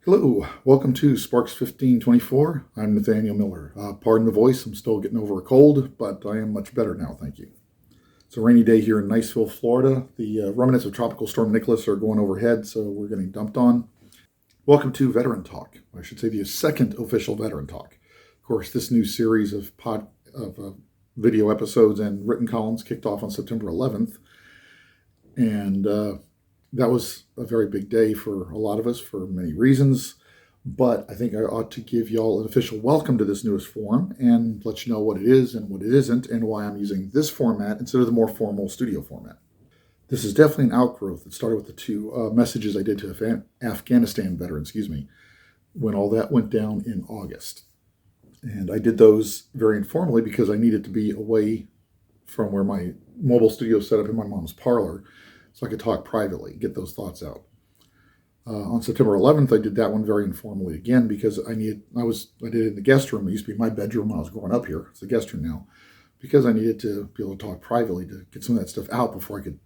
Hello, welcome to Sparks 1524. I'm Nathaniel Miller. Pardon the voice, I'm still getting over a cold, but I am much better now, thank you. It's a rainy day here in Niceville, Florida. The remnants of Tropical Storm Nicholas are going overhead, so we're getting dumped on. Welcome to Veteran Talk. I should say the second official Veteran Talk. Of course, this new series of video episodes and written columns kicked off on September 11th, and that was a very big day for a lot of us for many reasons. But I think I ought to give y'all an official welcome to this newest form and let you know what it is and what it isn't and why I'm using this format instead of the more formal studio format. This is definitely an outgrowth. It started with the two messages I did to Afghanistan veterans, when all that went down in August. And I did those very informally because I needed to be away from where my mobile studio is set up in my mom's parlor so I could talk privately, get those thoughts out. On September 11th, I did that one very informally again because I did it in the guest room. It used to be my bedroom when I was growing up here. It's the guest room now because I needed to be able to talk privately to get some of that stuff out before I could,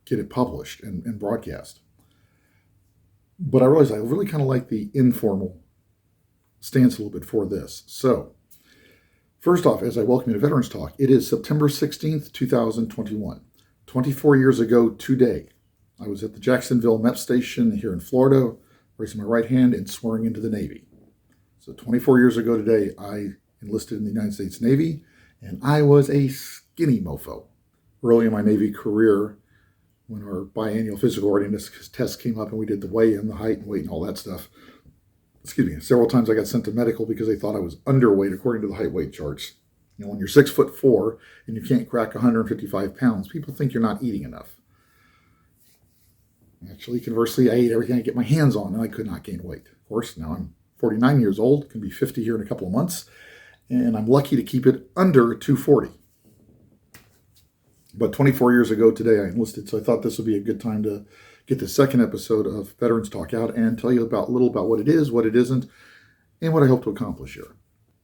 get it published and broadcast. But I realized I really kind of like the informal stance a little bit for this. So, first off, as I welcome you to Veterans Talk, it is September 16th, 2021. 24 years ago today, I was at the Jacksonville MEP station here in Florida, raising my right hand and swearing into the Navy. So 24 years ago today, I enlisted in the United States Navy, and I was a skinny mofo. Early in my Navy career, when our biannual physical readiness test came up and we did the weigh-in, the height and weight and all that stuff, several times I got sent to medical because they thought I was underweight according to the height weight charts. When you're 6'4" and you can't crack 155 pounds, people think you're not eating enough. Actually, conversely, I ate everything I could get my hands on, and I could not gain weight. Of course, now I'm 49 years old, can be 50 here in a couple of months, and I'm lucky to keep it under 240. But 24 years ago today, I enlisted, so I thought this would be a good time to get the second episode of Veterans Talk out and tell you a little about what it is, what it isn't, and what I hope to accomplish here.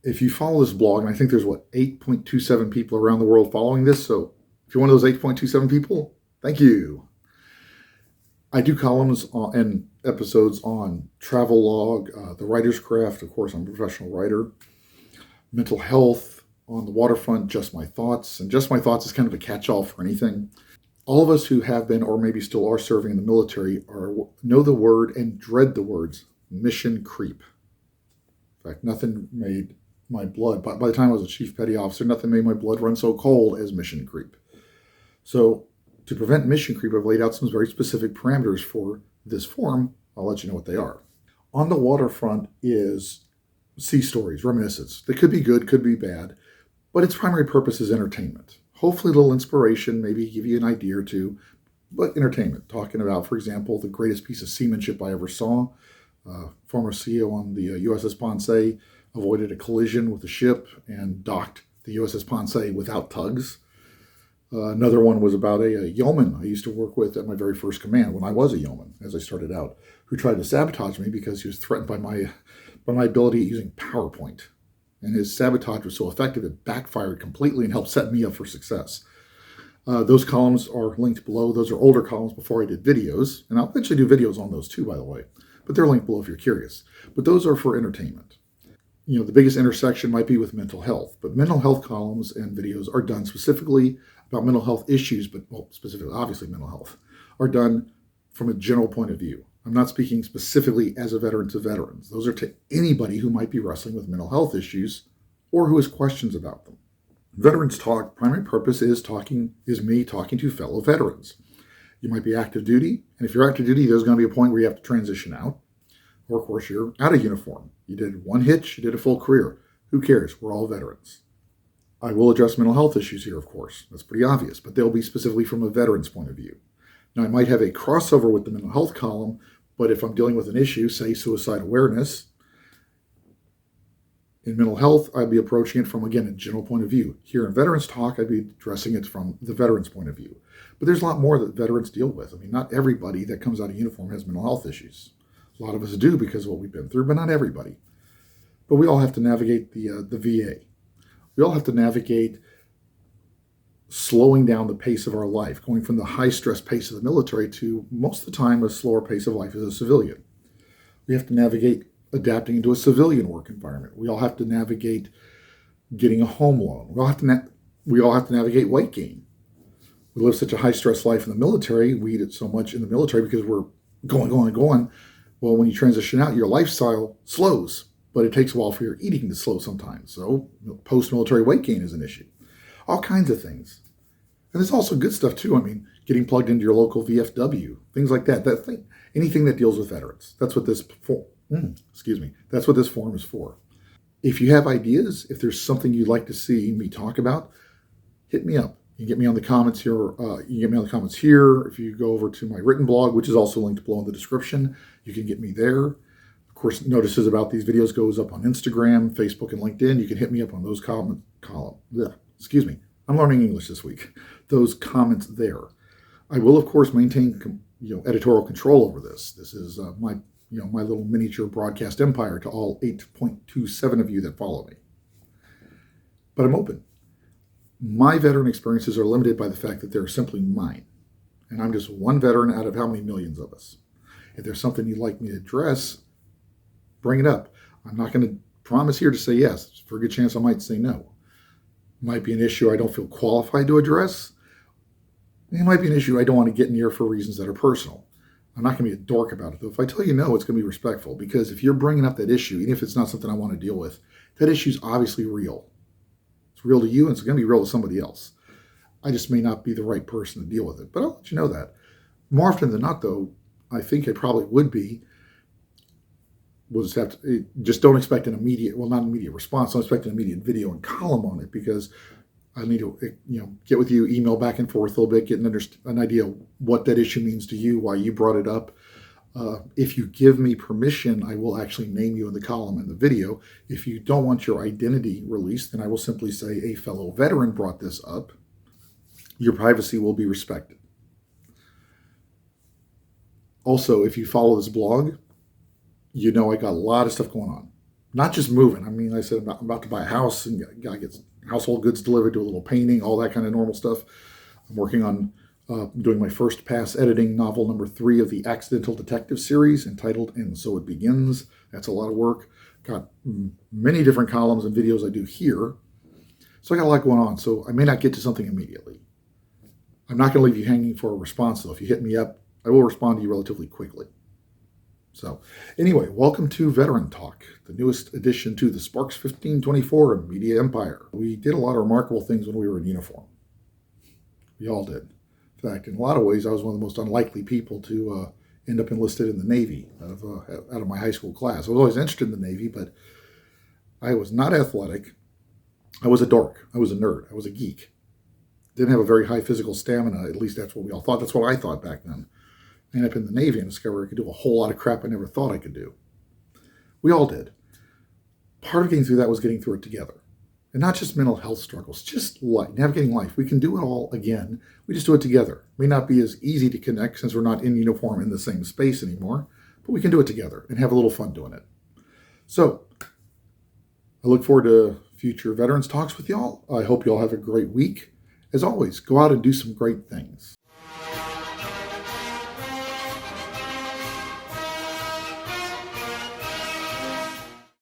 If you follow this blog, and I think there's 8.27 people around the world following this, so if you're one of those 8.27 people, thank you. I do columns and episodes on travel log, the writer's craft, of course I'm a professional writer, mental health, on the waterfront, Just My Thoughts, and Just My Thoughts is kind of a catch-all for anything. All of us who have been or maybe still are serving in the military know the word and dread the words mission creep. In fact, nothing made my blood, by the time I was a chief petty officer, nothing made my blood run so cold as mission creep. So to prevent mission creep, I've laid out some very specific parameters for this forum. I'll let you know what they are. On the waterfront is sea stories, reminiscence. They could be good, could be bad, but its primary purpose is entertainment. Hopefully a little inspiration, maybe give you an idea or two, but entertainment. Talking about, for example, the greatest piece of seamanship I ever saw. Former CEO on the USS Ponce avoided a collision with the ship and docked the USS Ponce without tugs. Another one was about a yeoman I used to work with at my very first command when I was a yeoman, as I started out, who tried to sabotage me because he was threatened by my ability at using PowerPoint. And his sabotage was so effective it backfired completely and helped set me up for success. Those columns are linked below. Those are older columns before I did videos, and I'll eventually do videos on those too, by the way. But they're linked below if you're curious. But those are for entertainment. The biggest intersection might be with mental health, but mental health columns and videos are done specifically about mental health issues, but specifically, obviously mental health, are done from a general point of view. I'm not speaking specifically as a veteran to veterans. Those are to anybody who might be wrestling with mental health issues or who has questions about them. Veterans Talk, primary purpose is me talking to fellow veterans. You might be active duty, and if you're active duty, there's going to be a point where you have to transition out. Or, of course, you're out of uniform. You did one hitch, you did a full career. Who cares? We're all veterans. I will address mental health issues here, of course. That's pretty obvious, but they'll be specifically from a veteran's point of view. Now, I might have a crossover with the mental health column, but if I'm dealing with an issue, say suicide awareness, in mental health, I'd be approaching it from, again, a general point of view. Here in Veterans Talk, I'd be addressing it from the veteran's point of view. But there's a lot more that veterans deal with. I mean, not everybody that comes out of uniform has mental health issues. A lot of us do because of what we've been through, but not everybody. But we all have to navigate the VA. We all have to navigate slowing down the pace of our life, going from the high-stress pace of the military to, most of the time, a slower pace of life as a civilian. We have to navigate adapting into a civilian work environment. We all have to navigate getting a home loan. We all have to navigate weight gain. We live such a high stress life in the military. We eat it so much in the military because we're going. Well, when you transition out, your lifestyle slows, but it takes a while for your eating to slow sometimes. So post-military weight gain is an issue. All kinds of things. And there's also good stuff too. I mean, getting plugged into your local VFW, things like that. Anything that deals with veterans. That's what this That's what this forum is for. If you have ideas, if there's something you'd like to see me talk about, hit me up. You can get me on the comments here. If you go over to my written blog, which is also linked below in the description, you can get me there. Of course, notices about these videos goes up on Instagram, Facebook, and LinkedIn. You can hit me up on those columns. I'm learning English this week. Those comments there. I will, of course, maintain editorial control over this. This is my little miniature broadcast empire to all 8.27 of you that follow me. But I'm open. My veteran experiences are limited by the fact that they're simply mine. And I'm just one veteran out of how many millions of us. If there's something you'd like me to address, bring it up. I'm not going to promise here to say yes. For a good chance I might say no. It might be an issue I don't feel qualified to address. It might be an issue I don't want to get near for reasons that are personal. I'm not going to be a dork about it, though. If I tell you no, it's going to be respectful, because if you're bringing up that issue, even if it's not something I want to deal with, that issue is obviously real. It's real to you, and it's going to be real to somebody else. I just may not be the right person to deal with it, but I'll let you know that. More often than not, though, I think I probably would be. We'll just don't expect not an immediate response. Don't expect an immediate video and column on it, because I need to, get with you, email back and forth a little bit, get an idea of what that issue means to you, why you brought it up. If you give me permission, I will actually name you in the column and the video. If you don't want your identity released, then I will simply say a fellow veteran brought this up. Your privacy will be respected. Also, if you follow this blog, I got a lot of stuff going on. Not just moving. I mean, I said I'm about to buy a house and I get household goods delivered, do a little painting, all that kind of normal stuff. I'm working on doing my first pass editing novel number 3 of the Accidental Detective series, entitled And So It Begins. That's a lot of work. Got many different columns and videos I do here. So I got a lot going on. So I may not get to something immediately. I'm not going to leave you hanging for a response, though. If you hit me up, I will respond to you relatively quickly. So anyway, welcome to Veteran Talk, the newest addition to the Sparks 1524 media empire. We did a lot of remarkable things when we were in uniform. We all did. In fact, in a lot of ways, I was one of the most unlikely people to end up enlisted in the Navy out of my high school class. I was always interested in the Navy, but I was not athletic. I was a dork. I was a nerd. I was a geek. Didn't have a very high physical stamina. At least that's what we all thought. That's what I thought back then. I ended up in the Navy and discovered I could do a whole lot of crap I never thought I could do. We all did. Part of getting through that was getting through it together. And not just mental health struggles, just life, navigating life. We can do it all again. We just do it together. It may not be as easy to connect since we're not in uniform in the same space anymore, but we can do it together and have a little fun doing it. So I look forward to future Veterans Talks with y'all. I hope y'all have a great week. As always, go out and do some great things.